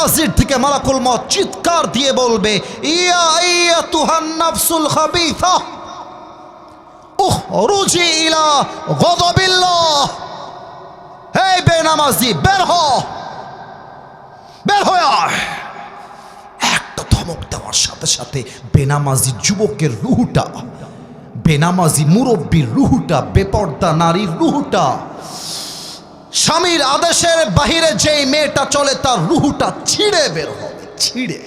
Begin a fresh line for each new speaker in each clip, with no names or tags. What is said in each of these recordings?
নাজির থেকে মালাকুল মউত চিৎকার দিয়ে বলবে, ইয়া আইয়াতুহান নাফসুল খাবিথা উখরুজি ইলা গযবিল্লাহ। হে বেনামাজি, বের হ, বের হয়ে আয়। একটা ধমক দেওয়ার সাথে সাথে বেনামাজি যুবকের রুহটা, বেনামাজি মুরব্বীর রুহটা, বেপর্দা নারীর রুহটা, স্বামীর আদেশের বাহিরে যেই মেয়েটা চলে তার রুহটা ছিঁড়ে বের হবে, ছিঁড়ে।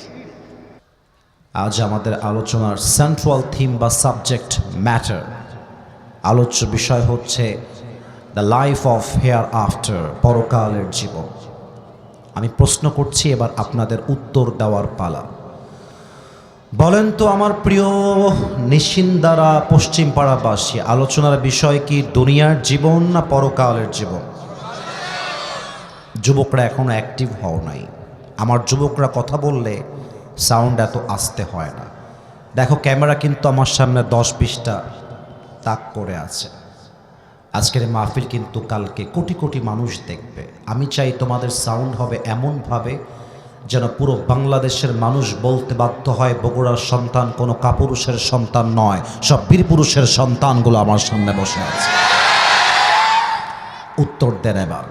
আজ আমাদের আলোচনার সেন্ট্রাল থিম বা সাবজেক্ট ম্যাটার, আলোচ্য বিষয় হচ্ছে the life of hair after, পরকালের জীবন। আমি প্রশ্ন করছি, এবার আপনাদের উত্তর দেওয়ার পালা। বলেন তো আমার প্রিয় নিশিন্দারা পশ্চিম পাড়াবাসী, আলোচনার বিষয় কি দুনিয়ার জীবন না পরকালের জীবন? যুবকরা এখনো অ্যাক্টিভ হও নাই। আমার যুবকরা কথা বললে সাউন্ড এত আস্তে হয় না। দেখো ক্যামেরা কিন্তু আমার সামনে 10-20টা তাক করে আছে। আজকের মাহফিল কিন্তু কালকে কোটি কোটি মানুষ দেখবে। আমি চাই তোমাদের সাউন্ড হবে এমনভাবে যেন পুরো বাংলাদেশের মানুষ বলতে বাধ্য হয়, বগুড়ার সন্তান কোনো কাপুরুষের সন্তান নয়, সব বীর পুরুষের সন্তানগুলো আমার সামনে বসে আছে। উত্তর দেন এবার।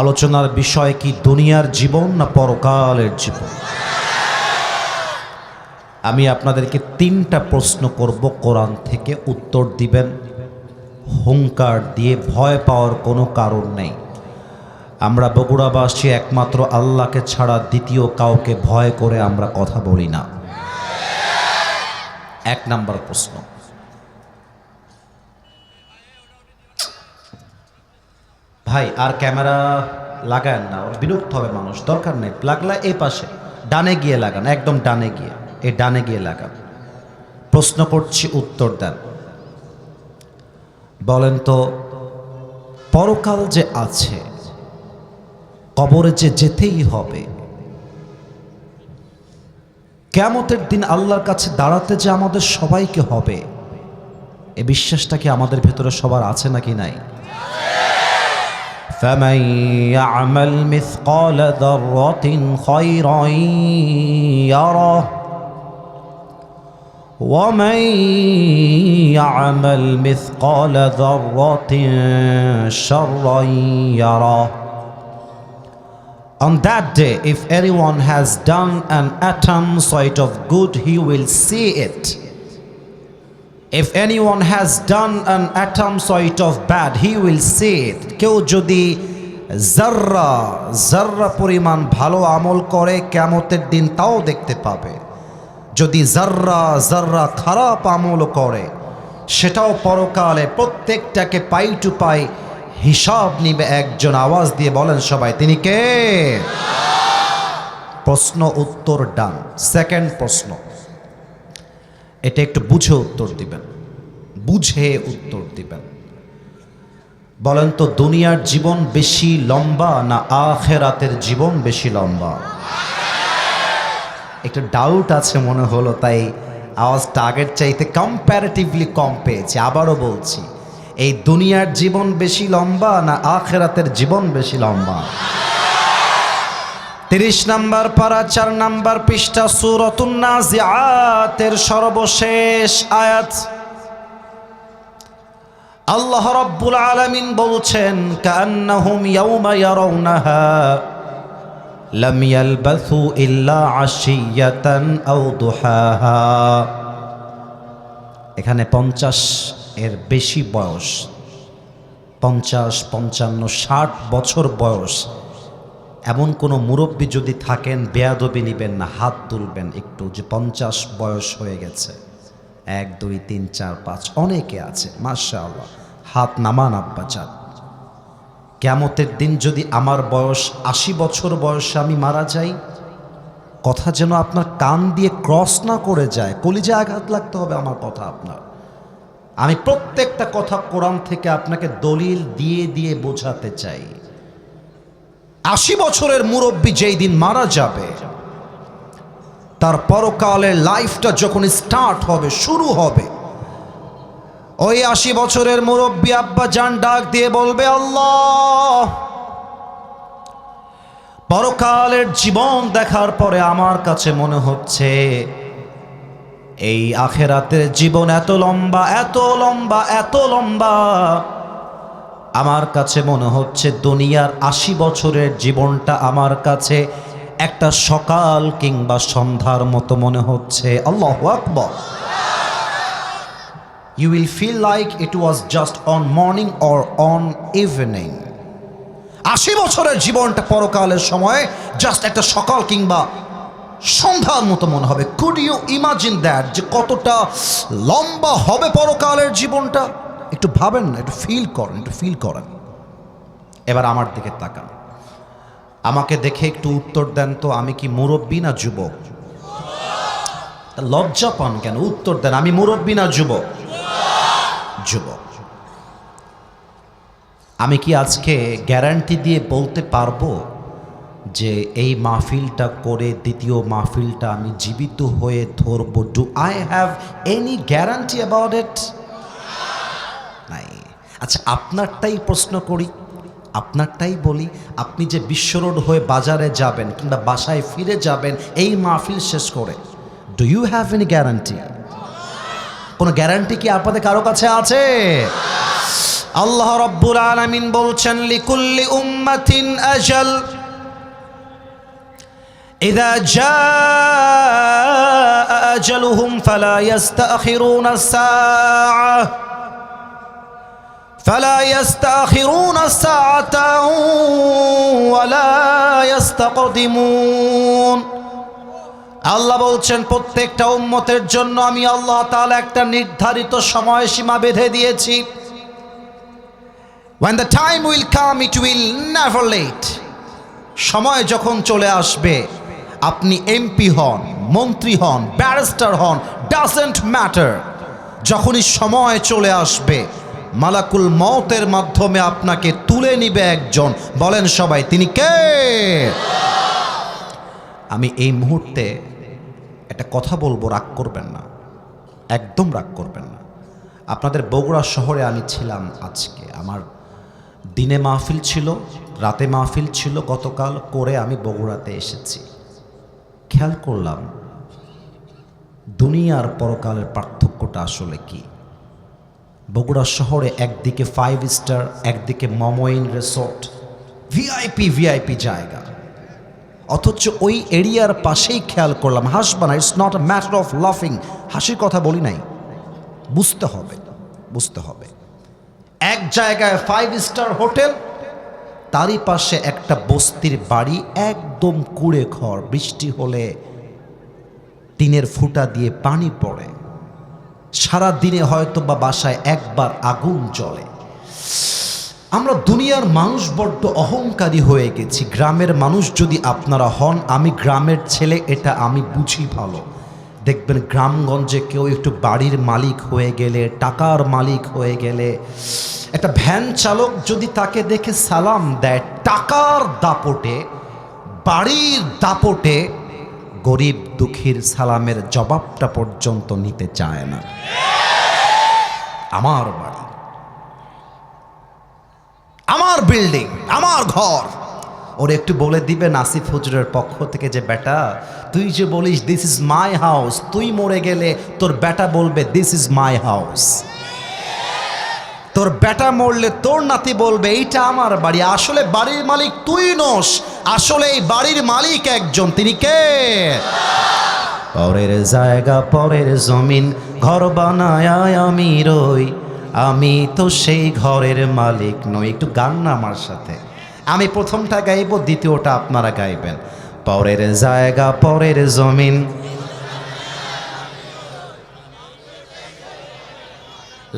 আলোচনার বিষয় কি দুনিয়ার জীবন না পরকালের জীবন? আমি আপনাদেরকে 3টা প্রশ্ন করব, কোরআন থেকে উত্তর দিবেন হুঙ্কার দিয়ে, ভয় পাওয়ার কোনো কারণ নেই। আমরা বগুড়াবাসী একমাত্র আল্লাহকে ছাড়া দ্বিতীয় কাউকে ভয় করে আমরা কথা বলি না। 1 নাম্বার প্রশ্ন, ভাই আর ক্যামেরা লাগান না, বিরক্ত হবে মানুষ, দরকার নেই। লাগলে এই পাশে ডানে গিয়ে লাগান, একদম ডানে গিয়ে, এই ডানে গিয়ে লাগান। প্রশ্ন করছি, উত্তর দেন। বলেন তো পরকাল যে আছে, কবরে যে যেতেই হবে, কিয়ামতের দিন আল্লাহর কাছে দাঁড়াতে যে আমাদের সবাইকে হবে, এই বিশ্বাসটা কি আমাদের ভেতরে সবার আছে নাকি নাই? فَمَنْ يَعْمَلْ مِثْقَالَ ذَرَّةٍ خَيْرًا يَرَهُ وَمَنْ يَعْمَلْ مِثْقَالَ ذَرَّةٍ شَرًّا يَرَهُ. On that day, if anyone has done an atom sight of good, he will see it. If anyone has done an atom sight of bad, he will see it. কেউ যদি জাররা পরিমাণ ভালো আমল করে কিয়ামতের দিন তাও দেখতে পাবে। যদি জাররা খারাপ আমল করে সেটাও পরকালে প্রত্যেকটাকে পাই টু পাই হিসাব নিবে একজন। আওয়াজ দিয়ে বলেন সবাই, তিনি কে? প্রশ্ন উত্তর ডান। সেকেন্ড প্রশ্ন, এটা একটু বুঝে উত্তর দিবেন, বুঝে উত্তর দিবেন। বলেন তো দুনিয়ার জীবন বেশি লম্বা না আখিরাতের জীবন বেশি লম্বা? একটু ডাউট আছে মনে হলো, তাই আওয়াজটা আগের চাইতে কম্প্যারেটিভলি কম পেয়েছি। আবারও বলছি, এই দুনিয়ার জীবন বেশি লম্বা না আখিরাতের জীবন বেশি লম্বা? 30 নম্বর পারা 4 নম্বর পৃষ্ঠা সূরাতুন নাজিআতের সর্বশেষ আয়াত। আল্লাহ রাব্বুল আলামিন বলছেন, কান্নাহুম ইয়াওমা ইয়ারাউনাহা লাম ইয়ালবাসু ইল্লা আশিয়াতান আও দুহাহা। এখানে 50 এর বেশি বয়স, 50, 55, 60 বছর বয়স এমন কোনো মুরব্বী যদি থাকেন, বেয়াদবি নিবেন না, হাত তুলবেন একটু, যে 50 বয়স হয়ে গেছে। 1, 2, 3, 4, 5 অনেকে আছে, মাশাআল্লাহ। হাত নামান আব্বা চান। কিয়ামতের দিন যদি আমার বয়স 80 বছর বয়সে আমি মারা যাই, কথা যেন আপনার কান দিয়ে ক্রস না করে যায়, কলিজায় আঘাত লাগতে হবে আমার কথা আপনার। আমি প্রত্যেকটা কথা কোরআন থেকে আপনাকে দলিল দিয়ে দিয়ে বোঝাতে চাই। 80 বছরের মুরব্বী যেই দিন মারা যাবে, তার পরকালের লাইফটা যখন স্টার্ট হবে, শুরু হবে, ওই 80 বছরের মুরব্বী আব্বা জান ডাক দিয়ে বলবে, আল্লাহ পরকালের জীবন দেখার পরে আমার কাছে মনে হচ্ছে এই আখেরাতের জীবন এত লম্বা, এত লম্বা, এত লম্বা। আমার কাছে মনে হচ্ছে দুনিয়ার ৮০ বছরের জীবনটা আমার কাছে একটা সকাল কিংবা সন্ধ্যার মতো মনে হচ্ছে। আল্লাহু আকবার। You will feel like it was just on morning or on evening. ৮০ বছরের জীবনটা পরকালের সময় জাস্ট একটা সকাল কিংবা সন্ধ্যার মতো মনে হবে। কুড ইউ ইমাজিন দ্যাট, যে কতটা লম্বা হবে পরকালের জীবনটা? একটু ভাবেন না, একটু ফিল করেন, একটু ফিল করেন। এবার আমার দিকে তাকান, আমাকে দেখে একটু উত্তর দেন তো, আমি কি মুরব্বী না যুবক? লজ্জা পান কেন? উত্তর দেন, আমি মুরব্বী না যুবক? যুবক। আমি কি আজকে গ্যারান্টি দিয়ে বলতে পারবো যে এই মাহফিলটা করে দ্বিতীয় মাহফিলটা আমি জীবিত হয়ে ধরবো? Do I have any guarantee about it? নাই। আচ্ছা, আপনারটাই প্রশ্ন করি, আপনারটাই বলি। আপনি যে বিশ্ব রোড হয়ে বাজারে যাবেন কিংবা বাসায় ফিরে যাবেন এই মাহফিল শেষ করে, do you have any guarantee? কোনো গ্যারান্টি কি আপনাদের কারো কাছে আছে? আল্লাহ রাব্বুল আলামিন বলছেন, লিকুল্লি উম্মাতিন আজাল ইযা জাআ আজালুহুম ফালা ইস্তাখিরুনা সাআহ فلا يستأخرون الساعة ولا يستقدمون। আল্লাহ বলছেন প্রত্যেকটা উম্মতের জন্য আমি আল্লাহ তাআলা একটা নির্ধারিত সময়সীমা বেঁধে দিয়েছি। When the time will come, it will never late. সময় যখন চলে আসবে, আপনি এমপি হন, মন্ত্রী হন, ব্যারিস্টার হন, ডাজন্ট ম্যাটার, যখনই সময় চলে আসবে মালাকুল মউতের মাধ্যমে আপনাকে তুলে নিবে একজন। বলেন সবাই, তিনি কে? আমি এই মুহূর্তে একটা কথা বলবো, রাগ করবেন না, একদম রাগ করবেন না। আপনাদের বগুড়া শহরে আমি ছিলাম আজকে। আমার দিনে মাহফিল ছিল, রাতে মাহফিল ছিল গতকাল করে আমি বগুড়াতে এসেছি। খেয়াল করলাম দুনিয়ার পরকালের পার্থক্যটা আসলে কি। বগুড়া শহরে একদিকে 5 স্টার, একদিকে মমইন রিসোর্ট, ভিআইপি জায়গা, অথচ ওই এরিয়ার পাশেই খেয়াল করলাম, হাসবানা, it's not a matter of লাফিং, হাসির কথা বলি নাই, বুঝতে হবে, বুঝতে হবে। এক জায়গায় 5 স্টার হোটেল, তারই পাশে একটা বস্তির বাড়ি, একদম কুড়ে ঘর, বৃষ্টি হলে টিনের ফুটা দিয়ে পানি পড়ে, সারা দিনে হয়তো বা বাসায় একবার আগুন জ্বলে। আমরা দুনিয়ার মানুষ বড্ড অহংকারী হয়ে গেছি। গ্রামের মানুষ যদি আপনারা হন, আমি গ্রামের ছেলে, এটা আমি বুঝি ভালো। দেখবেন গ্রামগঞ্জে কেউ একটু বাড়ির মালিক হয়ে গেলে, টাকার মালিক হয়ে গেলে, একটা ভ্যান চালক যদি তাকে দেখে সালাম দেয়, টাকার দাপটে, বাড়ির দাপটে গরিব দুঃখীর সালামের জবাবটা পর্যন্ত নিতে চায় না। আমার বাড়ি, আমার বিল্ডিং, আমার ঘর, ওর একটু বলে দিবে নাসিফ হুজুরের পক্ষ থেকে যে বেটা তুই যে বলিস দিস ইজ মাই হাউস, তুই মরে গেলে তোর বেটা বলবে দিস ইজ মাই হাউস। তোর বেটা মরলে তোর নাতি বলবে এইটা আমার বাড়ি। আসলে বাড়ির মালিক তুই নস, আসলে এই বাড়ির মালিক একজন, তিনি কে? পরের জায়গা, পরের জমিন, ঘর বানায় আমি রই, আমি তো সেই ঘরের মালিক নই। একটু গান না আমার সাথে, আমি প্রথমটা গাইব, দ্বিতীয়টা আপনারা গাইবেন। পরের জায়গা, পরের জমিন,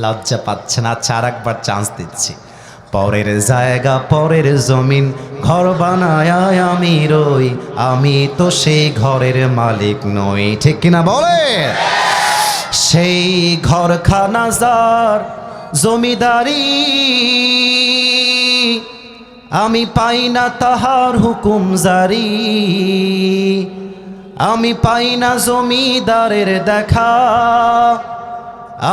লজ্জা পাচ্ছেন? আচ্ছা, আর একবার চান্স দিচ্ছি। পরের জায়গা, পরের জমিন, ঘর বানায় আমি রই, আমি তো সেই ঘরের মালিক নই। ঠিক কিনা বলে? সেই ঘরখানা যার জমিদারি, আমি পাই না তাহার হুকুম জারি, আমি পাই না জমিদারের দেখা,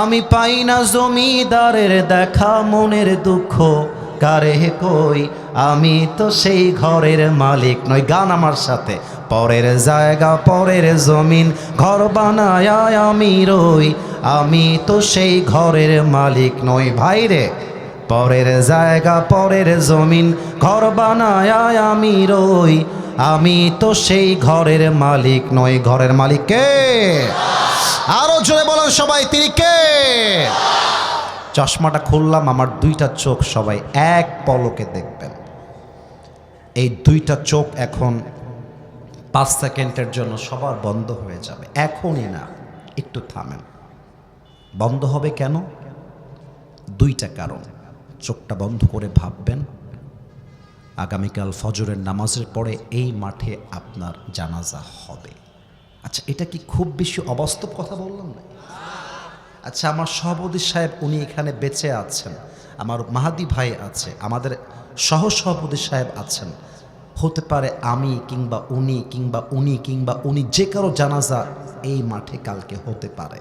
আমি পাই না জমিদারের দেখা, মনের দুঃখ কারে কই, আমি তো সেই ঘরের মালিক নই। গান আমার সাথে। পরের জায়গা পরের জমিন ঘর বানায় আমি রই, আমি তো সেই ঘরের মালিক নই। ভাইরে, পরের জায়গা পরের জমিন ঘর বানায় আমি রই, আমি তো সেই ঘরের মালিক নই। ঘরের মালিক কে? আরো জোরে বলেন সবাই, তিনি কে? চশমাটা খুললাম, আমার দুইটা চোখ সবাই এক পলকে দেখবেন। এই দুইটা চোখ এখন 5 সেকেন্ডের জন্য সবার বন্ধ হয়ে যাবে। এখনই না, একটু থামেন। বন্ধ হবে কেন? দুইটা কারণ। চোখটা বন্ধ করে ভাববেন, আগামীকাল ফজরের নামাজের পরে এই মাঠে আপনার জানাজা হবে। আচ্ছা, এটা কি খুব বেশি অবাস্তব কথা বললাম না? আচ্ছা, আমার সভাপতি সাহেব উনি এখানে বেঁচে আছেন, আমার মাহাদি ভাই আছে, আমাদের সহসভাপতি সাহেব আছেন। হতে পারে আমি কিংবা উনি কিংবা উনি কিংবা উনি যে কারো জানাজা এই মাঠে কালকে হতে পারে,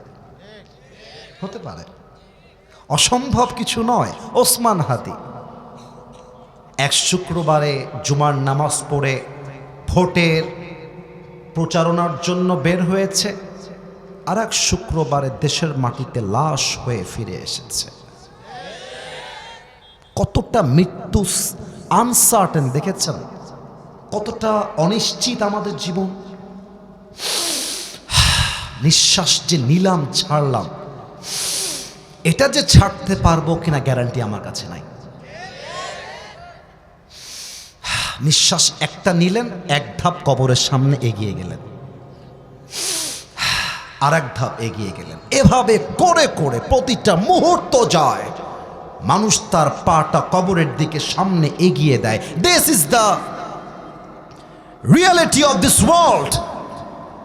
হতে পারে। অসম্ভব কিছু নয়। ওসমান হাদি এক শুক্রবারে জুমার নামাজ পড়ে ভোটের প্রচারণার জন্য বের হয়েছে, আর এক শুক্রবারে দেশের মাটিতে লাশ হয়ে ফিরে এসেছে। কতটা মৃত্যু আনসার্টেন দেখেছেন? কতটা অনিশ্চিত আমাদের জীবন। নিঃশ্বাস যে নিলাম, ছাড়লাম, এটা যে ছাড়তে পারবো কিনা গ্যারান্টি আমার কাছে নাই। নিঃশ্বাস একটা নিলেন, এক ধাপ কবরের সামনে এগিয়ে গেলেন, আর এক ধাপ এগিয়ে গেলেন। এভাবে করে করে প্রতিটা মুহূর্ত যায়, মানুষ তার পাটা কবরের দিকে সামনে এগিয়ে দেয়। This is the reality of this world.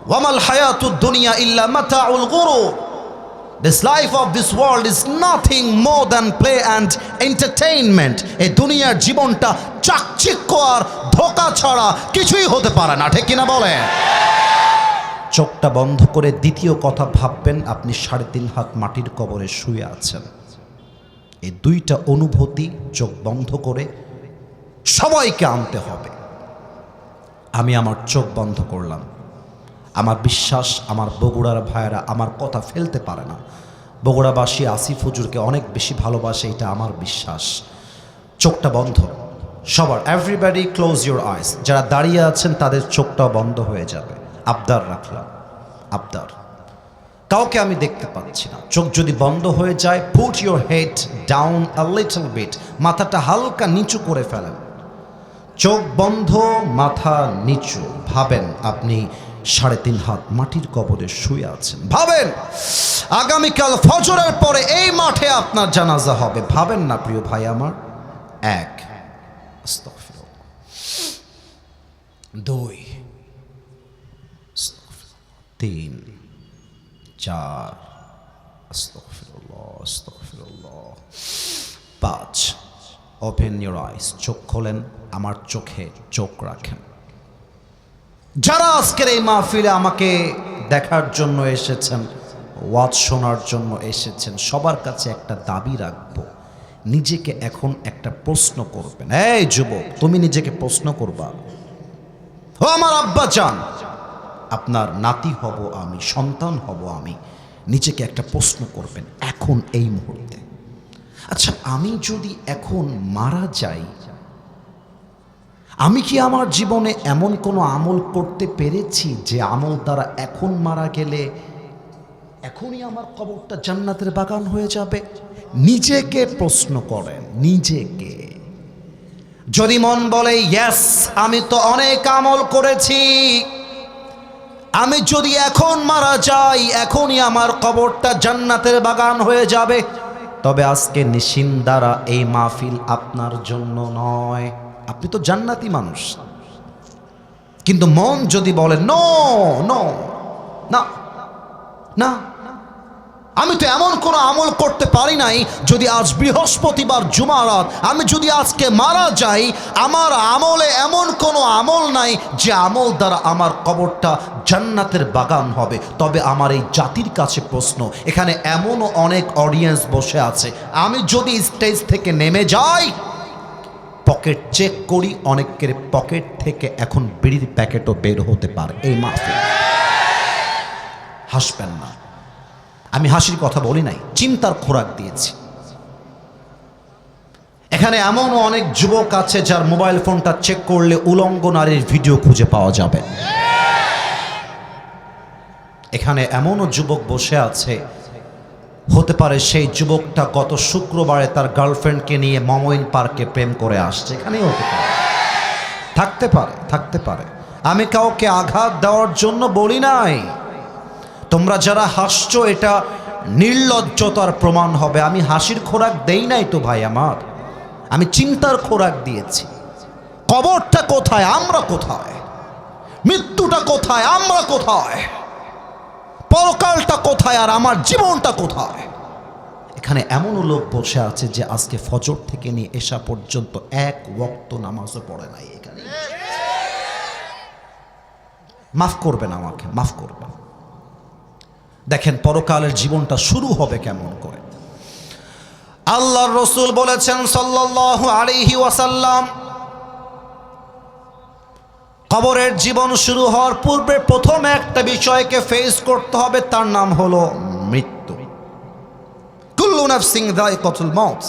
ওয়ামাল হায়াতুদ দুনিয়া ইল্লা মাতাউল গুরুর। This life of this world is nothing more than play and entertainment. এই দুনিয়ার জীবনটা চাকচিক্য আর ধোঁকা ছাড়া কিছুই হতে পারে না, ঠিক কিনা বলে? চোখটা বন্ধ করে দ্বিতীয় কথা ভাববেন, আপনি 3.5 হাত মাটির কবরে শুয়ে আছেন। এই দুইটা অনুভূতি চোখ বন্ধ করে সবাইকে আনতে হবে। আমি আমার চোখ বন্ধ করলাম। আমার বিশ্বাস আমার বগুড়ার ভাইয়েরা আমার কথা ফেলতে পারে না। বগুড়াবাসী আসিফ হুজুরকে অনেক বেশি ভালোবাসে, এটা আমার বিশ্বাস। চোখটা বন্ধ সবার। Everybody close your eyes. যারা দাঁড়িয়ে আছেন তাদের চোখটা বন্ধ হয়ে যাবে। আবদার রাখলাম, আবদার। কাউকে আমি দেখতে পাচ্ছি না। চোখ যদি বন্ধ হয়ে যায়, put your head down a little bit. মাথাটা হালকা নিচু করে ফেলেন। চোখ বন্ধ, মাথা নিচু। ভাবেন আপনি 3.5 হাত মাটির কবরে শুয়ে আছেন। ভাবেন আগামীকাল ফজরের পরে এই মাঠে আপনার জানাজা হবে। ভাবেন না প্রিয় ভাই আমার? 1, আস্তাগফিরুল্লাহ, 2, 3, 4, আস্তাগফিরুল্লাহ, আস্তাগফিরুল্লাহ, 5। Open your eyes. চোখ খোলেন, আমার চোখে চোখ রাখেন। যারা আজকের এই মাহফিলে আমাকে দেখার জন্য এসেছেন, ওয়াজ শোনার জন্য এসেছেন, সবার কাছে একটা দাবি রাখবো, নিজেকে এখন একটা প্রশ্ন করবেন। এই যুবক, তুমি নিজেকে প্রশ্ন করবা, ও আমার আব্বা জান, আপনার নাতি হব আমি, সন্তান হব আমি। নিজেকে একটা প্রশ্ন করবেন এখন এই মুহূর্তে। আচ্ছা, আমি যদি এখন মারা যাই, আমি কি আমার জীবনে এমন কোনো আমল করতে পেরেছি যে আমল দ্বারা এখন মারা গেলে এখনই আমার কবরটা জান্নাতের বাগান হয়ে যাবে? নিজেকে প্রশ্ন করেন, নিজেকে। যদি মন বলে ইয়েস, আমি তো অনেক আমল করেছি, আমি যদি এখন মারা যাই এখনই আমার কবরটা জান্নাতের বাগান হয়ে যাবে, তবে আজকে নিশিন্দারা এই মাহফিল আপনার জন্য নয়। আপনি তো জান্নাতি মানুষ। কিন্তু মন যদি বলে নো নো না না, আমি তো এমন কোনো আমল করতে পারি নাই, যদি আজ বৃহস্পতিবার জুমারাত, আমি যদি আজকে মারা যাই, আমার আমলে এমন কোনো আমল নাই যে আমল দ্বারা আমার কবরটা জান্নাতের বাগান হবে, তবে আমার এই জাতির কাছে প্রশ্ন, এখানে এমনও অনেক অডিয়েন্স বসে আছে, আমি যদি স্টেজ থেকে নেমে যাই, পকেট চেক করি, অনেকের পকেট থেকে এখন বিড়ির প্যাকেটও বের হতে পারে এই মাহফিল। হাসবেন না, আমি হাসির কথা বলি নাই, চিন্তার খোরাক দিয়েছি। এখানে এমনও অনেক যুবক আছে যার মোবাইল ফোনটা চেক করলে উলঙ্গ নারীর ভিডিও খুঁজে পাওয়া যাবে। এখানে এমনও যুবক বসে আছে, হতে পারে সেই যুবকটা গত শুক্রবারে তার গার্লফ্রেন্ডকে নিয়ে মমইন পার্কে প্রেম করে আসছে, এখানেই হতে পারে, থাকতে পারে। আমি কাউকে আঘাত দেওয়ার জন্য বলি নাই। তোমরা যারা হাসছো এটা নির্লজ্জতার প্রমাণ হবে। আমি হাসির খোরাক দেই নাই তো ভাই আমার, আমি চিন্তার খোরাক দিয়েছি। কবরটা কোথায়, আমরা কোথায়? মৃত্যুটা কোথায়, আমরা কোথায়? পরকালটা কোথায় আর আমার জীবনটা কোথায়? এখানে এমনও লোক বসে আছে যে আজকে ফজর থেকে নিয়ে এশা পর্যন্ত এক ওয়াক্ত নামাজও পড়ে নাই। এখানে মাফ করবেন আমাকে, মাফ করবেন। দেখেন পরকালের জীবনটা শুরু হবে কেমন করে। আল্লাহর রাসূল বলেছেন সাল্লাল্লাহু আলাইহি ওয়াসাল্লাম, কবরের জীবন শুরু হওয়ার পূর্বে প্রথম একটা বিষয়কে ফেস করতে হবে, তার নাম হলো মৃত্যু। কুল্লু নাফসিন যায়িকাতুল মাউত,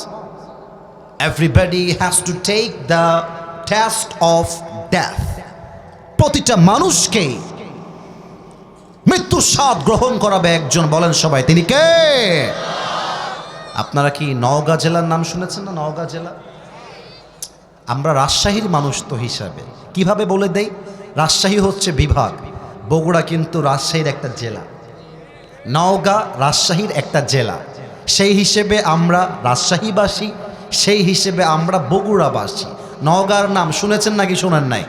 everybody has to take the test of death. প্রতিটা মানুষকে মৃত্যুর স্বাদ গ্রহণ করাবে একজন, বলেন সবাই তিনি কে? আপনারা কি নওগাঁ জেলার নাম শুনেছেন না? নওগাঁ জেলা, আমরা রাজশাহীর মানুষ তো হিসাবে কিভাবে বলে দেই, রাজশাহী হচ্ছে বিভাগ, বগুড়া কিন্তু রাজশাহীর একটা জেলা, নওগাঁ রাজশাহীর একটা জেলা। সেই হিসেবে আমরা রাজশাহীবাসী, সেই হিসেবে আমরা বগুড়াবাসী। নওগাঁর নাম শুনেছেন নাকি শোনেন নাই?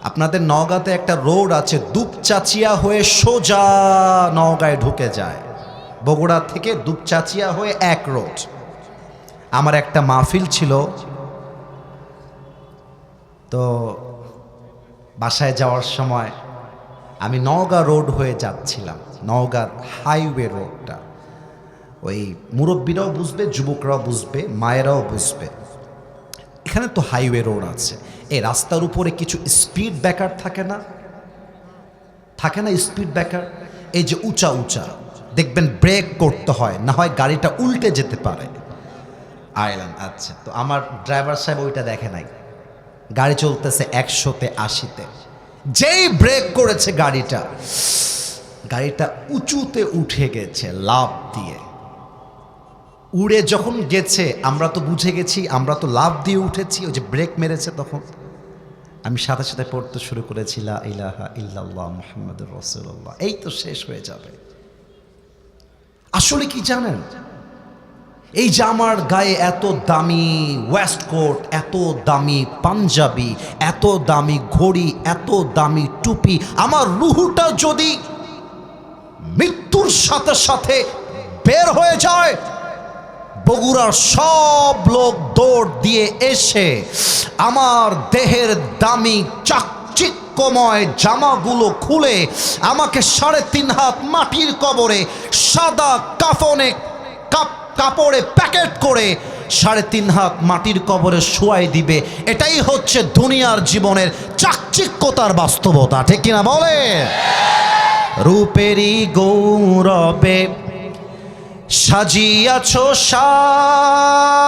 আপনাদের নওগাঁতে একটা রোড আছে, দুপচাচিয়া হয়ে সোজা নওগাঁয় ঢুকে যায়, বগুড়া থেকে দুপচাচিয়া হয়ে এক রোড। আমার একটা মাহফিল ছিল, তো বাসায় যাওয়ার সময় আমি নওগাঁ রোড হয়ে যাচ্ছিলাম, নওগাঁর হাইওয়ে রোডটা। ওই মুরব্বীরাও বুঝবে, যুবকরাও বুঝবে, মায়েরাও বুঝবে। এখানে তো হাইওয়ে রোড আছে, এই রাস্তার উপরে কিছু স্পিড ব্রেকার থাকে না? থাকে না স্পিড ব্রেকার? এই যে উঁচা উঁচা দেখবেন, ব্রেক করতে হয়, না হয় গাড়িটা উল্টে যেতে পারে। আইলাম, আচ্ছা, তো আমার ড্রাইভার সাহেব ওইটা দেখে নাই, গাড়ি চলতেছে 100-তে 80-তে, যেই ব্রেক করেছে গাড়িটা উঁচুতে উঠে গেছে লাফ দিয়ে। উড়ে যখন গেছে আমরা তো বুঝে গেছি, আমরা তো লাফ দিয়ে উঠেছি, ওই যে ব্রেক মেরেছে তখন আমি সাথে সাথে পড়তে শুরু করেছি লা ইলাহা ইল্লাল্লাহ মুহাম্মাদুর রাসূলুল্লাহ। এই তো শেষ হয়ে যাবে। আসলে কি জানেন, এই যে আমার গায়ে এত দামি ওয়েস্টকোট, এত দামি পাঞ্জাবি, এত দামি ঘড়ি, এত দামি টুপি, আমার রুহুটা যদি মৃত্যুর সাথে সাথে বের হয়ে যায়, বগুড়ার সব লোক দৌড় দিয়ে এসে আমার দেহের দামি চাকচিক্যময় জামাগুলো খুলে আমাকে 3.5 হাত মাটির কবরে সাদা কাপড়ে প্যাকেট করে 3.5 হাত মাটির কবরে শোয়াই দিবে। এটাই হচ্ছে দুনিয়ার জীবনের চাকচিক্যতার বাস্তবতা, ঠিক কিনা বলে? রূপেরই গৌরবে সাজিয়াছ সাজ,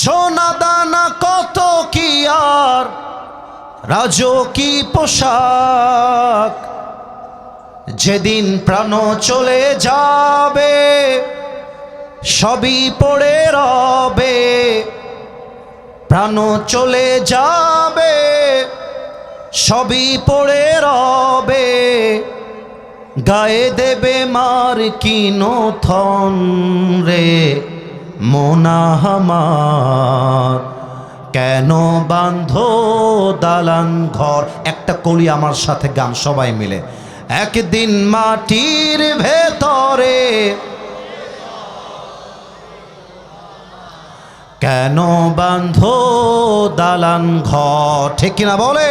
সোনা দানা কত কি আর রাজকী পোশাক, যেদিন প্রাণ চলে যাবে সবই পড়ে রবে, প্রাণ চলে যাবে সবই পড়ে রবে, গায়ে দেবে মার কিনোথন রে মোনা আমার, কেন বাঁধো দালান ঘর। একটা কলি আমার সাথে গান সবাই মিলে, একদিন মাটির ভেতরে কেন বাঁধো দালান ঘর, ঠিক কিনা বলে?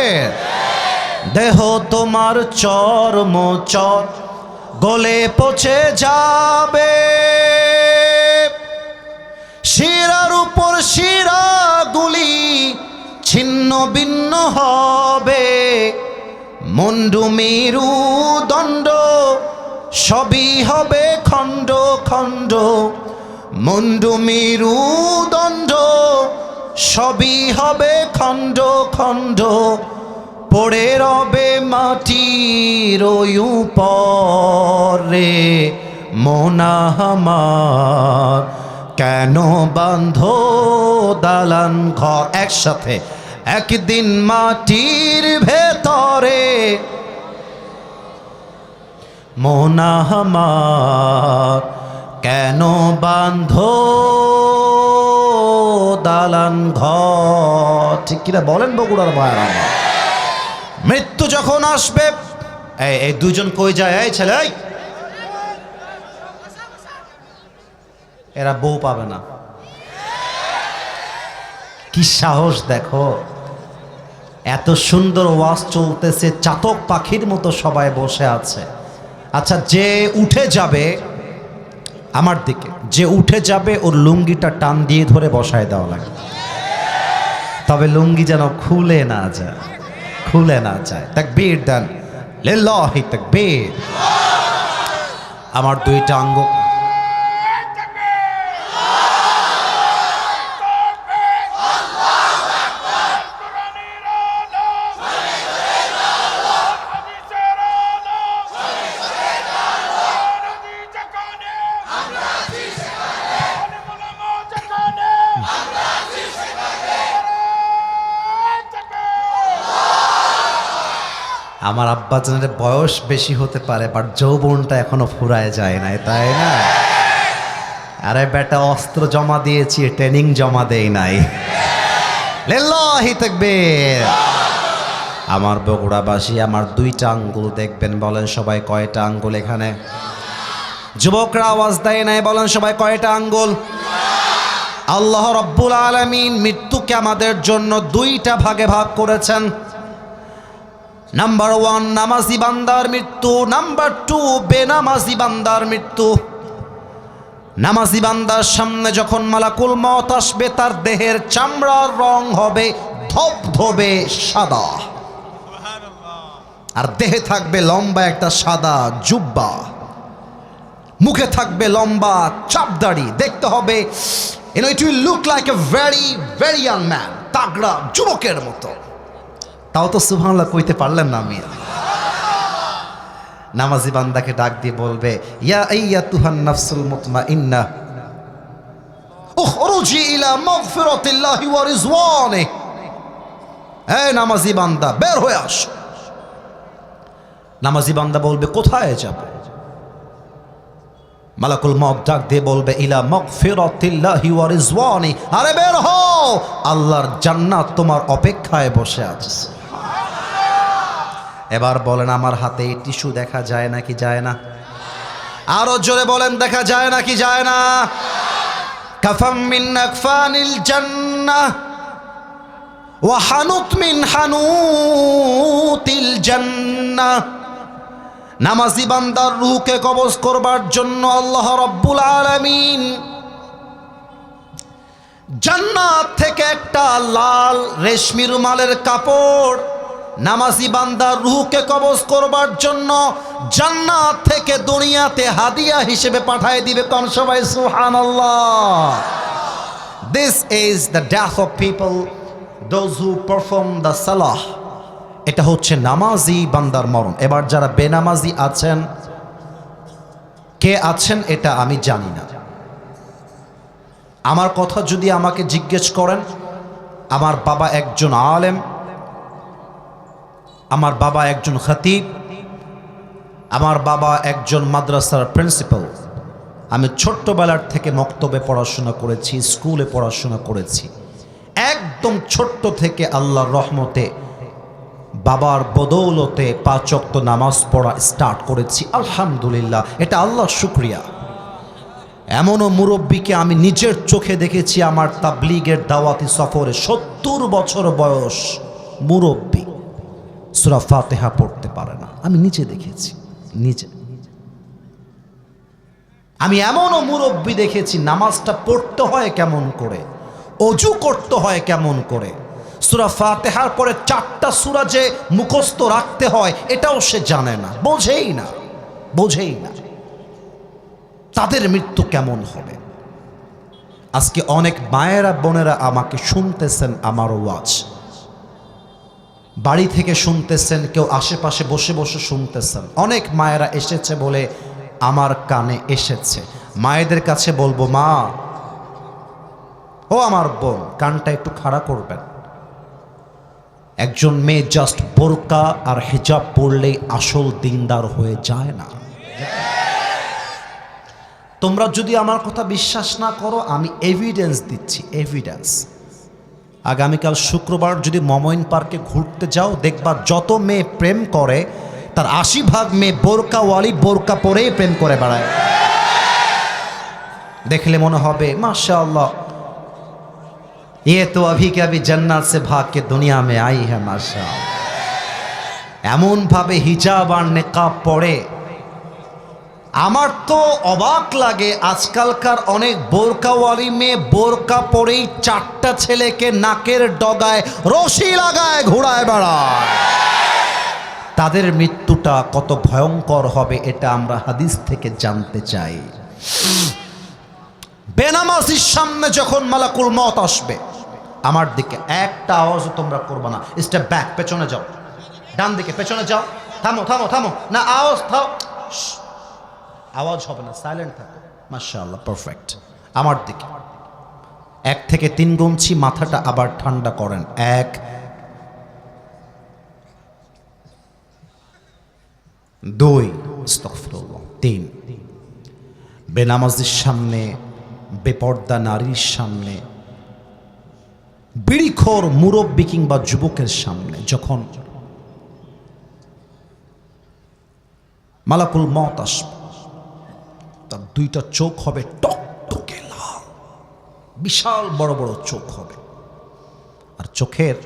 দেহ তোমার চর্মচর গলে পচে যাবে, শিরার উপর শিরাগুলি ছিন্ন ভিন্ন হবে, মুন্ডু মেরু দণ্ড সবই হবে খণ্ড খণ্ড, মুন্ডু মেরু দণ্ড সবই হবে খণ্ড খণ্ড, পড়ে রবে মাটির উপরে। মোনা আমার কেন বাঁধো দালান ঘর, একসাথে একদিন মাটির ভেতরে। মোনা আমার কেন বাঁধো দালান ঘর। ঠিক কিনা বলেন বগুড়ার ভাইরা আমার? মৃত্যু যখন আসবে, এই দুজন কই যায়? এই ছেলে, এরা বউ পাবে না। কি সাহস দেখো! এত সুন্দর ওয়াজ চলতেছে, চাতক পাখির মতো সবাই বসে আছে। আচ্ছা, যে উঠে যাবে আমার দিকে, যে উঠে যাবে ওর লুঙ্গিটা টান দিয়ে ধরে বসায় দেওয়া লাগে, তবে লুঙ্গি যেন খুলে না যায়, খুলে না যায়। তাকবীর দেন, লিল্লাহি তাকবীর। আমার দুইটা অঙ্গ আমার আব্বাজানের বয়স বেশি হতে পারে, বাট যৌবনটা এখনো ফুরায় যায় নাই, তাই না? আরে বেটা, অস্ত্র জমা দিয়েছি, ট্রেনিং জমা দেই নাই। লিল্লাহি তাকবীর। আমার বগুড়াবাসী, আমার দুইটা আঙ্গুল দেখবেন, বলেন সবাই কয়টা আঙ্গুল এখানে? যুবকরা আওয়াজ দেয় নাই, বলেন সবাই কয়টা আঙ্গুল? আল্লাহ রাব্বুল আলামিন মৃত্যুকে আমাদের জন্য দুইটা ভাগে ভাগ করেছেন। নাম্বার 1 নামাজি বান্দার মৃত্যু, নাম্বার 2 বেনামাজি বান্দার মৃত্যু। নামাজি বান্দার সামনে যখন মালাকুল মওত আসবে, তার দেহের চামড়ার রং হবে ধবধবে সাদা, আর দেহে থাকবে লম্বা একটা সাদা জুব্বা, মুখে থাকবে লম্বা চাপদাড়ি, দেখতে হবে it will look like a very very young man, তাগড়া যুবকের মতো। তাও তো সুবহানাল্লাহ কইতে পারলেন না। আমি নামাজি বান্দাকে ডাক দিয়ে বলবে, ইয়া আইয়াতুহান নাফসুল মুতমাইন্না উখরুজি ইলা মাগফিরাতিল্লাহি ওয়া রিজওয়ানিহি। এই নামাজি বান্দা, বের হয়ে আস। নামাজি বান্দা বলবে, কোথায় যাব? মালাকুল মওত ডাক দিয়ে বলবে, ইলা মাগফিরাতিল্লাহি ওয়া রিজওয়ানিহি। আরে বের হও, আল্লাহর জান্নাত তোমার অপেক্ষায় বসে আছে। এবার বলেন, আমার হাতে এই টিস্যু দেখা যায় নাকি যায় না? আরো জোরে বলেন, দেখা যায় নাকি যায় না? কাফাম মিন আকফানিল জান্নাহ ওয়া হানুত মিন হানুতিল জান্নাহ। নামাজি বান্দার রূহকে কবজ করবার জন্য আল্লাহ রাব্বুল আলামিন জান্নাত থেকে একটা লাল রেশমি রুমালের কাপড় নামাজি বান্দার রূহকে কবজ করবার জন্য জান্নাত থেকে দুনিয়াতে হাদিয়া হিসেবে পাঠিয়ে দিবে। কোন সবাই সুবহানাল্লাহ। This is the death of people, those who perform the salah. এটা হচ্ছে নামাজি বান্দার মরণ। এবার যারা বেনামাজি আছেন, কে আছেন এটা আমি জানি না। আমার কথা যদি আমাকে জিজ্ঞেস করেন, আমার বাবা একজন আলেম, আমার বাবা একজন খতিব, আমার বাবা একজন মাদ্রাসার প্রিন্সিপাল। আমি ছোট্টবেলার থেকে মক্তবে পড়াশোনা করেছি, স্কুলে পড়াশোনা করেছি। একদম ছোট্ট থেকে আল্লাহর রহমতে বাবার বদৌলতে 5 ওয়াক্ত নামাজ পড়া স্টার্ট করেছি। আলহামদুলিল্লাহ, এটা আল্লাহর শুকরিয়া। এমনও মুরব্বীকে আমি নিজের চোখে দেখেছি আমার তাবলীগের দাওয়াতি সফরে, 70 বছর বয়স মুরব্বী, সূরা ফাতিহা পড়তে পারে না। আমি নিজে দেখেছি, নিজে। আমি এমনও মুরব্বী দেখেছি নামাজটা পড়তে হয় কেমন করে, অজু করতে হয় কেমন করে, সূরা ফাতিহার পরে 4টা সূরা যে মুখস্থ রাখতে হয় এটাও সে জানে না, বোঝেই না। তাদের মৃত্যু কেমন হবে? আজকে অনেক মায়েরা বোনেরা আমাকে শুনতেছেন, আমার ওয়াজ বাড়ি থেকে শুনতেছেন, কেউ আশেপাশে বসে বসে শুনতেছেন। অনেক মায়েরা এসেছে বলে আমার কানে এসেছে। মায়েদের কাছে বলবো, মা ও আমার বোন, কানটা একটু খাড়া করবেন। একজন মেয়ে জাস্ট বোরকা আর হিজাব পরলেই আসল দিনদার হয়ে যায় না। তোমরা যদি আমার কথা বিশ্বাস না করো, আমি এভিডেন্স দিচ্ছি, এভিডেন্স। আগামীকাল শুক্রবার যদি মমইন পার্কে ঘুরতে যাও, দেখবা যত মেয়ে প্রেম করে তার 80 মেয়ে বোরকাওয়ালি, বোরকা পরেই প্রেম করে বেড়ায়। দেখলে মনে হবে माशाअल्लाह ये तो अभी के अभी जन्नत से भाग के दुनिया में आई है माशाअल्लाह। এমন ভাবে হিজাব আর নিকাব পরে আমার তো অবাক লাগে, আজকালকার অনেক বোরকাওয়ালি মেয়ে বোরকা পরেই 4টা ছেলেকে নাকের ডগায় রশি লাগায় ঘোরায় বেড়ায়। তাদের মৃত্যুটা কত ভয়ঙ্কর হবে এটা আমরা হাদিস থেকে জানতে চাই। বেনামাজির সামনে যখন মালাকুল মত আসবে, আমার দিকে একটা আওয়াজও তোমরা করবে না। স্টেপ ব্যাক, পেছনে যাও, ডান দিকে পেছনে যাও, থামো থামো থামো, না আওয়াজ থাও, আওয়াজ হবে না, সাইলেন্ট থাকো। মাশাআল্লাহ, পারফেক্ট। আমার দিকে 1 থেকে 3 গুনছি, মাথাটা আবার ঠান্ডা করেন। 1 2 আস্তাগফিরুল্লাহ 3। বেনামাজির সামনে, বেপর্দা নারীর সামনে, বিড়িখোর মুরব্বী কিংবা যুবকের সামনে যখন মালাকুল মত আসবে, তার 2টা চোখ হবে টকটকে লাল, বিশাল বড় বড় চোখ হবে, আর চোখের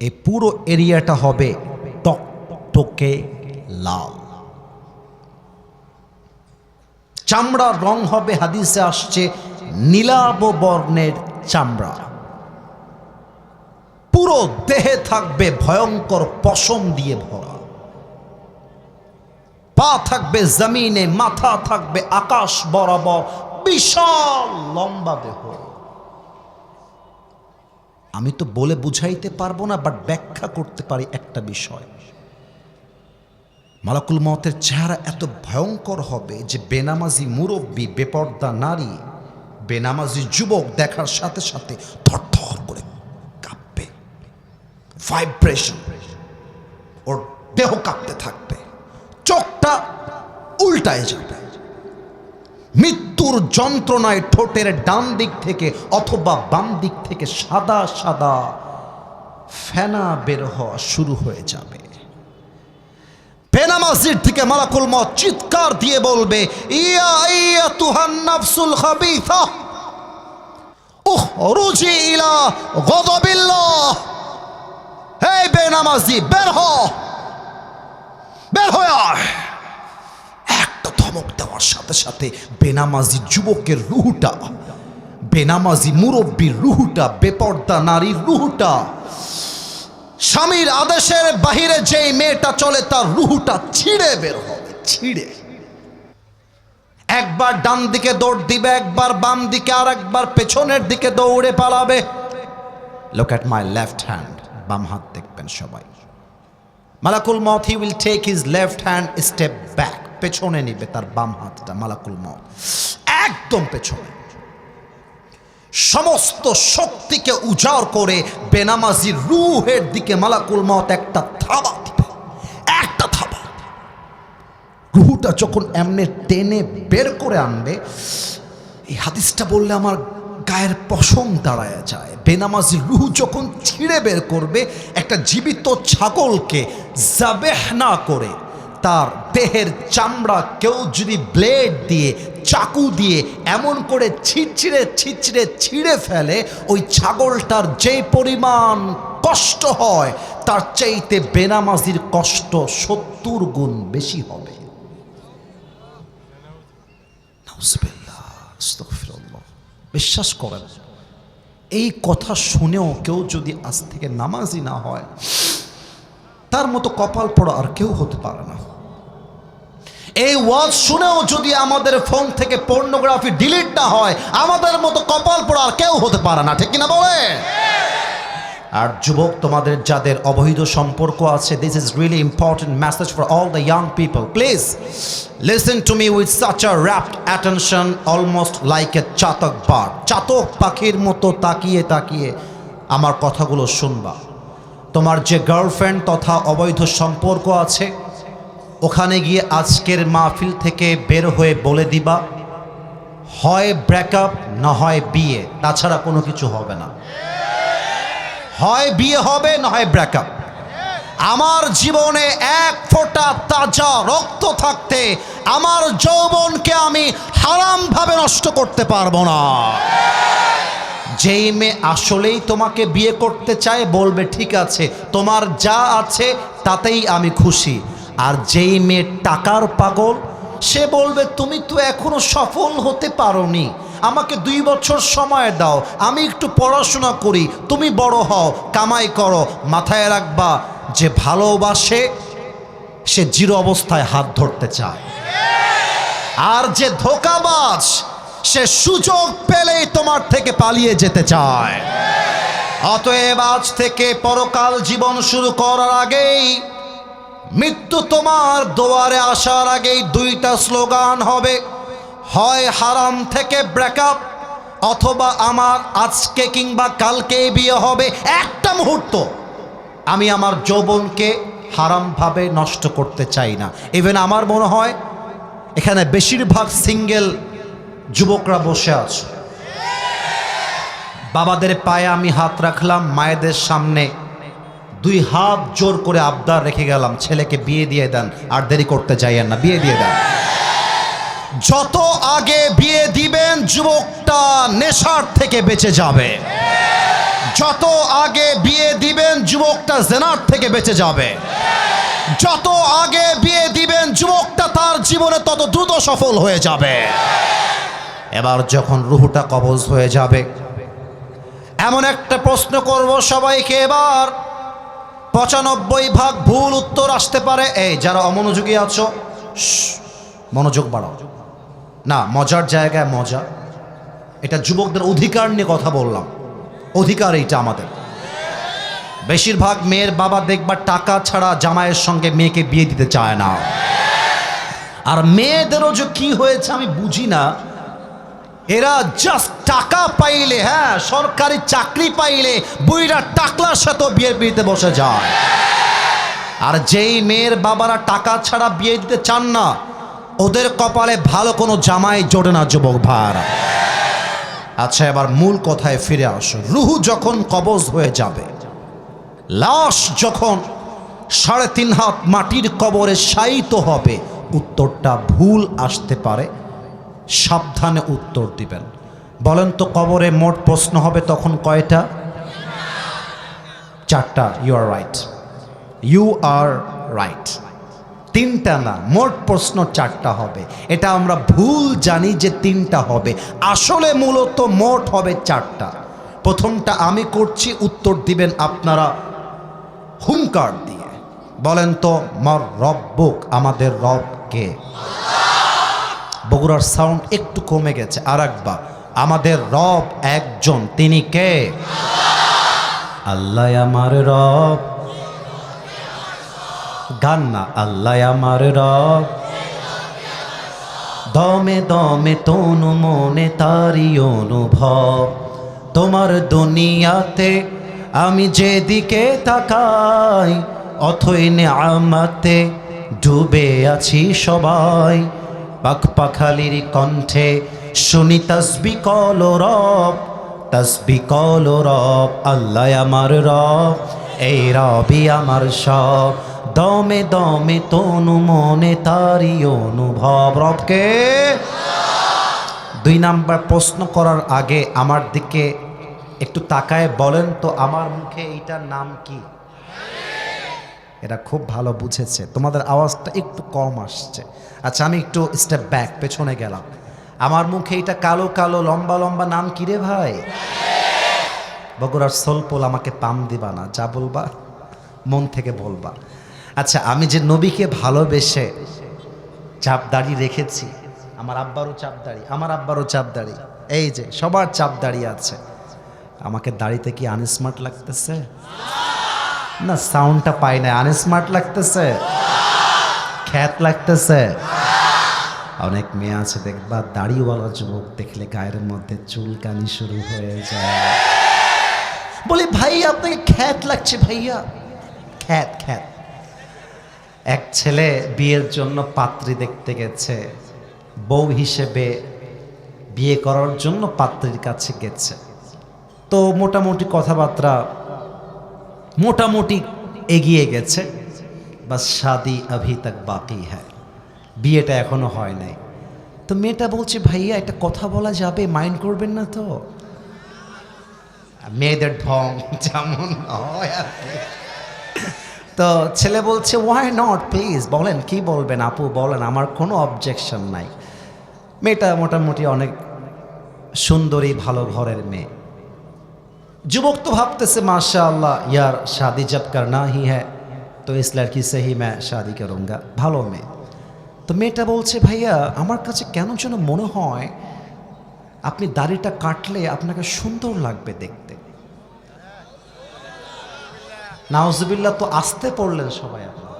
এই পুরো এরিয়াটা হবে টকটকে লাল। চামড়ার রং হবে, হাদিসে আসছে, নীলাভ বর্ণের চামড়া। পুরো দেহে থাকবে ভয়ঙ্কর পশম দিয়ে ভরা, পা থাকবে জমিনে, মাথা থাকবে আকাশ বরাবর, বিশাল লম্বা দেহ। আমি তো বলে বুঝাইতে পারবো না, বাট ব্যাখ্যা করতে পারি একটা বিষয়। মালাকুল মতের চেহারা এত ভয়ঙ্কর হবে যে বেনামাজি মুরব্বী, বেপর্দা নারী, বেনামাজি যুবক দেখার সাথে সাথে থরথর করে কাঁপবে, ভাইব্রেশন, ওর দেহ কাঁপতে থাকবে, চোখটা উল্টায় যাবে, মৃত্যুর যন্ত্রণায় ঠোঁটের ডান দিক থেকে অথবা বাম দিক থেকে সাদা সাদা ফেনা বের হওয়া শুরু হয়ে যাবে। বেনামাজির দিকে মালাকুল মত চিৎকার দিয়ে বলবে, ইয়া আইয়াতুহান নাফসুল খাবিথা উখরুজি ইলা গযবিল্লাহ। হে বেনামাজি, বের হ, বের হয়ে আয়। একটা ধমক দেওয়ার সাথে সাথে বেনামাজি যুবকের রুহটা, বেনামাজি মুরব্বীর রুহটা, বেপর্দা নারীর রুহটা, স্বামীর আদেশের বাহিরে যেই মেয়েটা চলে তার রুহটা ছিঁড়ে বের হবে, ছিঁড়ে। একবার ডান দিকে দৌড় দিবে, একবার বাম দিকে, আর একবার পেছনের দিকে দৌড়ে পালাবে। Look at my left hand, বাম হাত দেখবেন সবাই। মালাকুল মত, he will take his left hand step back, পেছনে নিবে তার বাম হাতটা। মালাকুল মত একদম পেছনে, সমস্ত শক্তিকে উজাড় করে বেনামাজির রুহের দিকে মালাকুল মত একটা থাবা দিবে, একটা থাবা। রুহটা যখন এমনি টেনে বের করে আনবে, এই হাদিসটা বললে আমার গায়ের পশম দাঁড়ায় যায়। বেনামাজির রুহ যখন ছিঁড়ে বের করবে, একটা জীবিত ছাগলকে জাবেহ না করে তার দেহের চামড়া কেউ যদি ব্লেড দিয়ে, চাকু দিয়ে এমন করে ছিঁড়ে ছিঁড়ে ছিঁড়ে ফেলে, ওই ছাগলটার যে পরিমাণ কষ্ট হয় তার চাইতে বেনামাজির কষ্ট 70 গুণ বেশি হবে। নাউজুবিল্লাহ, আস্তাগফিরুল্লাহ। বিশ্বাস করেন, এই কথা শুনেও কেউ যদি আজ থেকে নামাজি না হয়, তার মতো কপাল পোড়া আর কেউ হতে পারে না। এই ওয়াজ শুনেও যদি আমাদের ফোন থেকে পর্নোগ্রাফি ডিলিট না হয়, আমাদের মতো কপাল পোড়া আর কেউ হতে পারে না, ঠিক কিনা বলে? আর যুবক, তোমাদের যাদের অবৈধ সম্পর্ক আছে, this is really important message for all the young people. Please listen to me with such a rapt attention, almost like a chatak bird. চাতক পাখির মতো তাকিয়ে তাকিয়ে আমার কথাগুলো শুনবা। তোমার যে গার্লফ্রেন্ড তথা অবৈধ সম্পর্ক আছে, ওখানে গিয়ে আজকের মাহফিল থেকে বের হয়ে বলে দিবা, হয় ব্রেকআপ না হয় বিয়ে, তাছাড়া কোনো কিছু হবে না। হয় বিয়ে হবে না হয় ব্রেকআপ। আমার জীবনে এক ফোঁটা তাজা রক্ত থাকতে আমার যৌবনকে আমি হারামভাবে নষ্ট করতে পারবো না। যেই মেয়ে আসলেই তোমাকে বিয়ে করতে চায়, বলবে ঠিক আছে, তোমার যা আছে তাতেই আমি খুশি। আর যেই মেয়ে টাকার পাগল, সে বলবে তুমি তো এখনো সফল হতে পারোনি, আমাকে 2 বছর সময় দাও, আমি একটু পড়াশোনা করি, তুমি বড় হও, কামাই করো। মাথায় রাখবা, যে ভালোবাসে সে জিরো অবস্থায় হাত ধরতে চায়, আর যে ধোঁকাবাজ সে সুযোগ পেলেই তোমার থেকে পালিয়ে যেতে চায়। অতএব আজ থেকে পরকাল জীবন শুরু করার আগেই, মৃত্যু তোমার দুয়ারে আসার আগেই 2টা স্লোগান হবে, হয় হারাম থেকে ব্রেকআপ, অথবা আমার আজকে কিংবা কালকেই বিয়ে হবে। একটা মুহূর্ত আমি আমার যৌবনকে হারামভাবে নষ্ট করতে চাই না। ইভেন আমার মনে হয় এখানে বেশিরভাগ সিঙ্গেল যুবকরা বসে আছে। বাবাদের পায়ে আমি হাত রাখলাম, মায়েদের সামনে 2 হাত জোর করে আবদার রেখে গেলাম, ছেলেকে বিয়ে দিয়ে দেন, আর দেরি করতে যাইয়েন না, বিয়ে দিয়ে দেন। যত আগে বিয়ে দিবেন, যুবকটা নেশার থেকে বেঁচে যাবে। যত আগে বিয়ে দিবেন, যুবকটা জেনার থেকে বেঁচে যাবে। যত আগে বিয়ে দিবেন, যুবকটা তার জীবনে তত দ্রুত সফল হয়ে যাবে। এবার যখন রুহটা কবজ হয়ে যাবে, এমন একটা প্রশ্ন করব সবাইকে, এবার 95 ভুল উত্তর আসতে পারে। এই যারা অমনোযোগী আছো, মনোযোগ বাড়াও না, মজার জায়গায় মজা। এটা যুবকদের অধিকার নিয়ে কথা বললাম, অধিকার এইটা আমাদের। বেশিরভাগ মেয়ের বাবা দেখবা টাকা ছাড়া জামাইয়ের সঙ্গে মেয়েকে বিয়ে দিতে চায় না। আর মেয়েদেরও যে কি হয়েছে আমি বুঝি না, এরা জাস্ট টাকা পাইলে, হ্যাঁ সরকারি চাকরি পাইলে বুইরা টাকলার সাথে বিয়ে দিতে বসে যায়। আর যেই মেয়ের বাবারা টাকা ছাড়া বিয়ে দিতে চান না, ওদের কপালে ভালো কোনো জামাই জোটে না যুবক ভাইরা। আচ্ছা, এবার মূল কথায় ফিরে আসো। রুহু যখন কবজ হয়ে যাবে, লাশ যখন 3.5 হাত মাটির কবরে শায়িত হবে, উত্তরটা ভুল আসতে পারে, সাবধানে উত্তর দিবেন। বলেন তো, কবরে মোট প্রশ্ন হবে তখন কয়টা? 4টা। You are right, you are right. 3টা না, মোট প্রশ্ন 4টা হবে। এটা আমরা ভুল জানি যে 3টা হবে, আসলে মূলত মোট হবে 4টা। প্রথমটা আমি করছি, উত্তর দিবেন আপনারা হুঙ্কার দিয়ে। বলেন তো, মার রব্বুক, আমাদের রব কে? বগুড়ার সাউন্ড একটু কমে গেছে, আর একবার, আমাদের রব একজন, তিনি কে? আল্লাহ আমার রব। গান না, আল্লাহ আমার রব, দমে দমে তনু মনে তারি অনুভব। তোমার দুনিয়াতে আমি যেদিকে তাকাই, অথই নেয়ামতে ডুবে আছি সবাই। পাখপাখালির কণ্ঠে শুনি তাসবিহ কলো রব, তাসবিহ কলো রব। আল্লাহ আমার রব, এই রবই আমার সব। দমে দমে তনু মনে তারি অনুভব। রবকে 2 নাম্বার প্রশ্ন করার আগে আমার দিকে একটু তাকায় বলেন তো, আমার মুখে এইটার নাম কি? এটা খুব ভালো বুঝেছে, তোমাদের আওয়াজটা একটু কম আসছে। আচ্ছা, আমি একটু স্টেপ ব্যাক, পেছনে গেলাম। আমার মুখে এটা কালো কালো লম্বা লম্বা নাম কি রে ভাই? বগুড়ার সোলপোল, আমাকে পাম দিবা না, যা বলবা মন থেকে বলবা। আচ্ছা, আমি যে নবীকে ভালোবেসে চাপ দাড়ি রেখেছি, আমার আব্বারও চাপ দাড়ি, আমার আব্বারও চাপ দাড়ি, এই যে সবার চাপ দাড়ি আছে, আমাকে দাড়িতে কি আনস্মার্ট লাগতেছে? না, সাউন্ডটা পাই না। আনস্মার্ট লাগতেছে? খ্যাত লাগতেছে? অনেক মেয়ে আছে দেখবা, দাড়িওয়ালা যুবক দেখলে গায়ের মধ্যে চুলকানি শুরু হয়ে যায়। বলি ভাই আপনাকে খ্যাত লাগছে ভাইয়া? খ্যাত খ্যাত। এক ছেলে বিয়ের জন্য পাত্রী দেখতে গেছে, বউ হিসেবে বিয়ে করার জন্য পাত্রীর কাছে গেছে। তো মোটামুটি কথাবার্তা মোটামুটি এগিয়ে গেছে, বাস শাদি আভি তক বাকি হ্যায়, বিয়েটা এখনো হয় নাই। তো মেয়েটা বলছে ভাইয়া একটা কথা বলা যাবে, মাইন্ড করবেন না তো? মেয়েদের ঢং যেমন হয় আর কি। তো ছেলে বলছে ওয়াই নট, প্লিজ বলেন, কি বলবেন আপু বলেন, আমার কোনো অবজেকশন নাই। মেয়েটা মোটামুটি অনেক সুন্দরী, ভালো ঘরের মেয়ে। যুবক তো ভাবতেছে মাশাআল্লাহ यार शादी जब करना ही है तो इस लड़की से ही मैं शादी करूँगा, ভালো মেয়ে। তো মেয়েটা বলছে ভাইয়া আমার কাছে কেন যেন মনে হয় আপনি দাড়িটা কাটলে আপনাকে সুন্দর লাগবে দেখতে। নাউজুবিল্লাহ, তো আসতে পড়লেন সবাই আপনারা।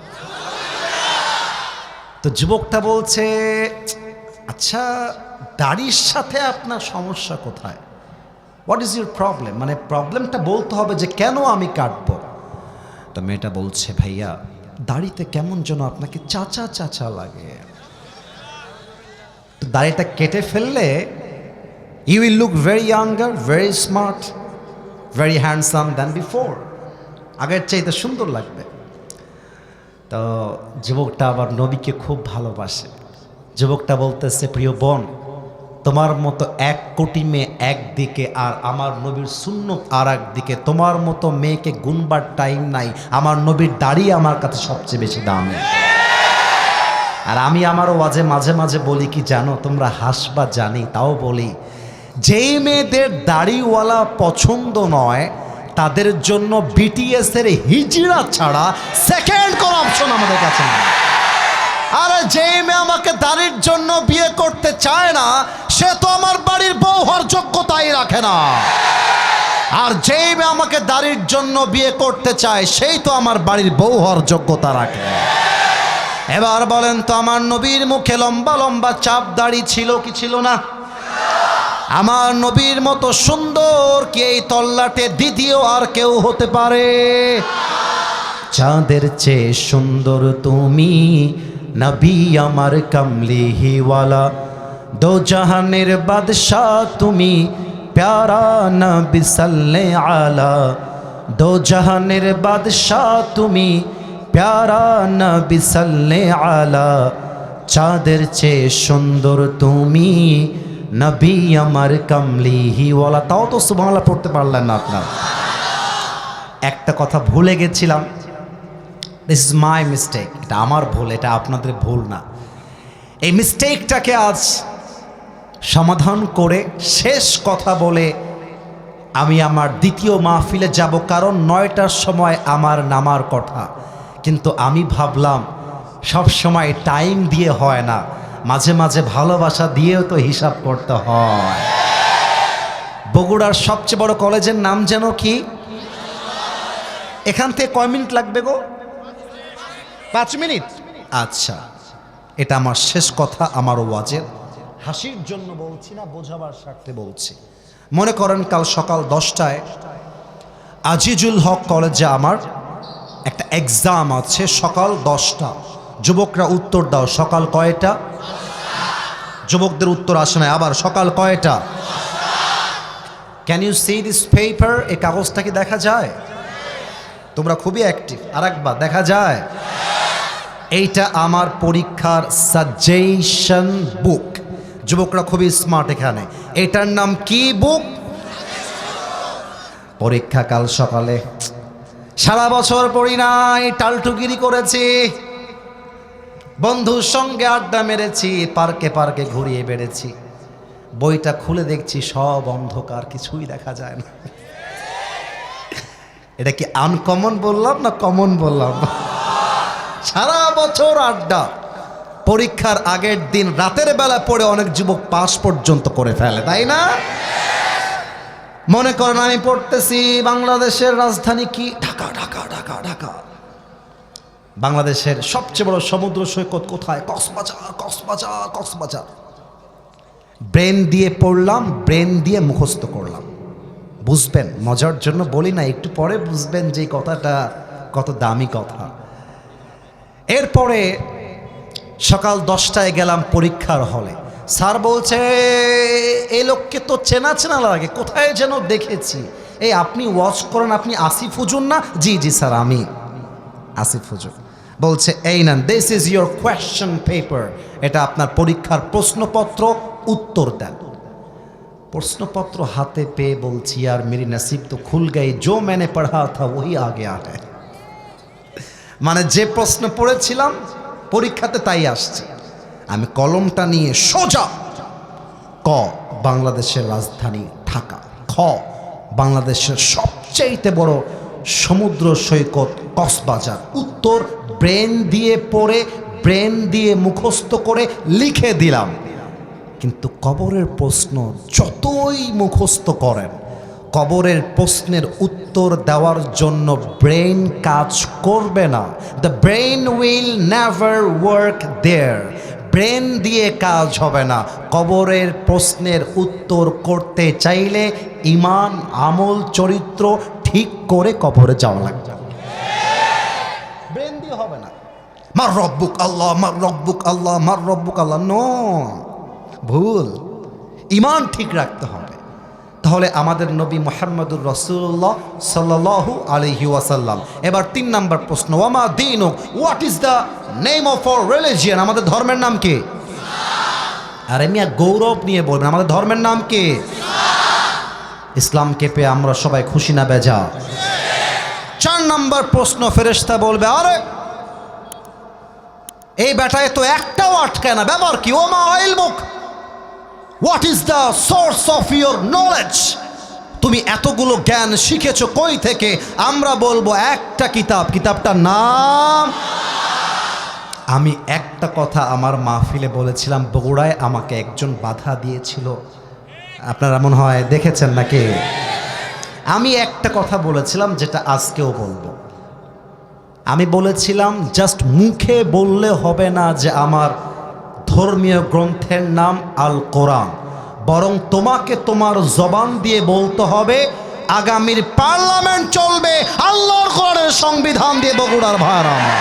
তো যুবকটা বলছে আচ্ছা দাড়ির সাথে আপনার সমস্যা কোথায়? What is your problem? মানে প্রবলেমটা বলতে হবে যে কেন আমি কাটবো। তো মেয়েটা বলছে ভাইয়া দাড়িতে কেমন যেন আপনাকে চাচা চাচা লাগে। তো দাড়িটা কেটে ফেললে you will look very younger, very smart, very handsome than before. আগের চাইতে সুন্দর লাগবে। তো যুবকটা আবার নবীকে খুব ভালোবাসে। যুবকটা বলতেছে প্রিয় বোন, তোমার মতো 1 কোটি মেয়ে একদিকে আর আমার নবীর সুন্নত আর একদিকে, তোমার মতো মেয়েকে গুনবার টাইম নাই। আমার নবীর দাড়ি আমার কাছে সবচেয়ে বেশি দামি। আর আমি আমারও মাঝে মাঝে বলি কি জানো, তোমরা হাসবা জানি তাও বলি, যেই মেয়েদের দাড়িওয়ালা পছন্দ নয় তাদের জন্য বিটিএস এর হিজড়া ছাড়া সেকেন্ড কোন অপশন আমাদের কাছে নেই। আর যেই মেয়ে আমাকে দাড়ির জন্য বিয়ে করতে চায় না সে তো আমার বাড়ির বউ হওয়ার যোগ্যতাই রাখে না। আর যেই মেয়ে আমাকে দাড়ির জন্য বিয়ে করতে চায় সেই তো আমার বাড়ির বউ হওয়ার যোগ্যতা রাখে। এবার বলেন তো আমার নবীর মুখে লম্বা লম্বা চাপ দাড়ি ছিল কি ছিল না? আমার নবীর মতো সুন্দর কি এই তল্লাটে দ্বিতীয় আর কেউ হতে পারে? চাঁদের চেয়ে সুন্দর তুমি নবী আমার কমলিহিওয়ালা, দো জাহানের বাদশাহ তুমি প্যারা নবী সাল্লে আলা, দো জাহানের বাদশাহ তুমি প্যারা নবী সাল্লে আলা, চাঁদের চেয়ে সুন্দর তুমি নবী আমার কমলিহিওয়ালা। তাও তো সুবহানাল্লাহ পড়তে পারলেন না আপনার। একটা কথা ভুলে গেছিলাম, দিস ইজ মাই মিস্টেক, এটা আমার ভুল, এটা আপনাদের ভুল না। এই মিস্টেকটাকে আজ সমাধান করে শেষ কথা বলে আমি আমার দ্বিতীয় মাহফিলে যাব, কারণ 9টার সময় আমার নামার কথা। কিন্তু আমি ভাবলাম সব সময় টাইম দিয়ে হয় না, মাঝে মাঝে ভালোবাসা দিয়েও তো হিসাব করতে হয়। বগুড়ার সবচেয়ে বড় কলেজের নাম যেন কি? এখান থেকে কয় মিনিট লাগবে গো? 5 মিনিট। আচ্ছা, এটা আমার শেষ কথা আমার ওয়াজের। হাসির জন্য বলছি না, বোঝাবার স্বার্থে বলছি। মনে করেন কাল সকাল 10টায় আজিজুল হক কলেজে আমার একটা এক্সাম আছে, সকাল 10টা। যুবকরা উত্তর দাও, সকাল কয়টা? যুবকদের উত্তর আসে না, আবার সকাল কয়টা? Can you see this paper? এই কাগজটা কি দেখা যায়? তোমরা খুবই অ্যাক্টিভ। আর একবার দেখা যায়? এইটা আমার পরীক্ষার সাজেশন বুক। যুবকরা খুবই স্মার্ট এখানে। এটার নাম কি বুক? পরীক্ষা কাল সকালে। সারা বছর পড়ি নাই, টালটুগিরি করেছি, বন্ধুর সঙ্গে আড্ডা মেরেছি, পার্কে পার্কে ঘুরিয়ে বেড়েছি। বইটা খুলে দেখছি সব অন্ধকার, কিছুই দেখা যায় না। এটা কি আনকমন বললাম না কমন বললাম? সারা বছর আড্ডা, পরীক্ষার আগের দিন রাতের বেলা পড়ে অনেক যুবক পাস পর্যন্ত করে ফেলে, তাই না? মনে করেন আমি পড়তেছি বাংলাদেশের রাজধানী কি, ঢাকা। ঢাকা ঢাকা ঢাকা। বাংলাদেশের সবচেয়ে বড় সমুদ্র সৈকত কোথায়? কক্সবাজার কক্সবাজার কক্সবাজার। ব্রেন দিয়ে পড়লাম, ব্রেন দিয়ে মুখস্থ করলাম। বুঝবেন, মজার জন্য বলি না, একটু পরে বুঝবেন যে কথাটা কত দামি কথা। এরপরে সকাল 10টায় গেলাম পরীক্ষার হলে। স্যার বলছে এই লোককে তো চেনা চেনা লাগে, কোথায় যেন দেখেছি। এই আপনি ওয়াচ করেন, আপনি আসিফ হুজুর না? জি জি স্যার, আমি আসিফ হুজুর। বলছে এই নেন, this is your question paper, এটা আপনার পরীক্ষার প্রশ্নপত্র, উত্তর দেন। প্রশ্নপত্র হাতে পেয়ে বলছি আর মেরি নসিব তো খুল গই, জো मैंने पढ़ा था वही आ गया है। মানে যে প্রশ্ন পড়েছিলাম পরীক্ষাতে তাই আসছে। আমি কলমটা নিয়ে সোজা ক, বাংলাদেশের রাজধানী ঢাকা। খ, বাংলাদেশের সবচেয়ে বড় সমুদ্র সৈকত কক্সবাজার। উত্তর ব্রেন দিয়ে পড়ে, ব্রেন দিয়ে মুখস্থ করে লিখে দিলাম। কিন্তু কবরের প্রশ্ন যতই মুখস্থ করেন, কবরের প্রশ্নের উত্তর দেওয়ার জন্য ব্রেন কাজ করবে না। The brain will never work there. Brain দিয়ে কাজ হবে না। কবরের প্রশ্নের উত্তর করতে চাইলে ঈমান, আমল, চরিত্র ঠিক করে কবরে যাওয়া লাগবে। ব্রেন দিয়ে হবে না। মার রব্বুক আল্লাহ, মার রব্বুক আল্লাহ, মার রব্বুক আল্লাহ, নো, ভুল। ঈমান ঠিক রাখতে হবে। তাহলে আমাদের নবী মুহাম্মদুর রাসূলুল্লাহ সাল্লাল্লাহু আলাইহি ওয়াসাল্লাম। এবার 3 নাম্বার প্রশ্ন, ওয়ামা দীনুক, what is the name of our religion? আমাদের ধর্মের নাম কি? আরে মিয়া গৌরব নিয়ে বলবেন, আমাদের ধর্মের নাম কি? ইসলামকে পেয়ে আমরা সবাই খুশি না বেজা? 4 নাম্বার প্রশ্ন, ফেরেশতা বলবে আরে এই বেটায় তো একটাও আটকায় না, ব্যাপার কি? ওমা ইলমুক, what is the source of your knowledge? তুমি এতগুলো জ্ঞান শিখেছো কই থেকে? আমরা বলবো একটা কিতাব, কিতাবটার নাম। আমি একটা কথা আমার মাহফিলে বলেছিলাম, বগুড়ায় আমাকে একজন বাধা দিয়েছিল, আপনারা মনে হয় দেখেছেন নাকি? আমি একটা কথা বলেছিলাম যেটা আজকেও বলবো। আমি বলেছিলাম জাস্ট মুখে বললে হবে না যে আমার ধর্মীয় গ্রন্থের নাম আল কোরআন, বরং তোমাকে তোমার জবান দিয়ে বলতে হবে আগামীর পার্লামেন্ট চলবে আল্লাহর কোরআনের সংবিধান দিয়ে। বগুড়ার ভাইরা আমার,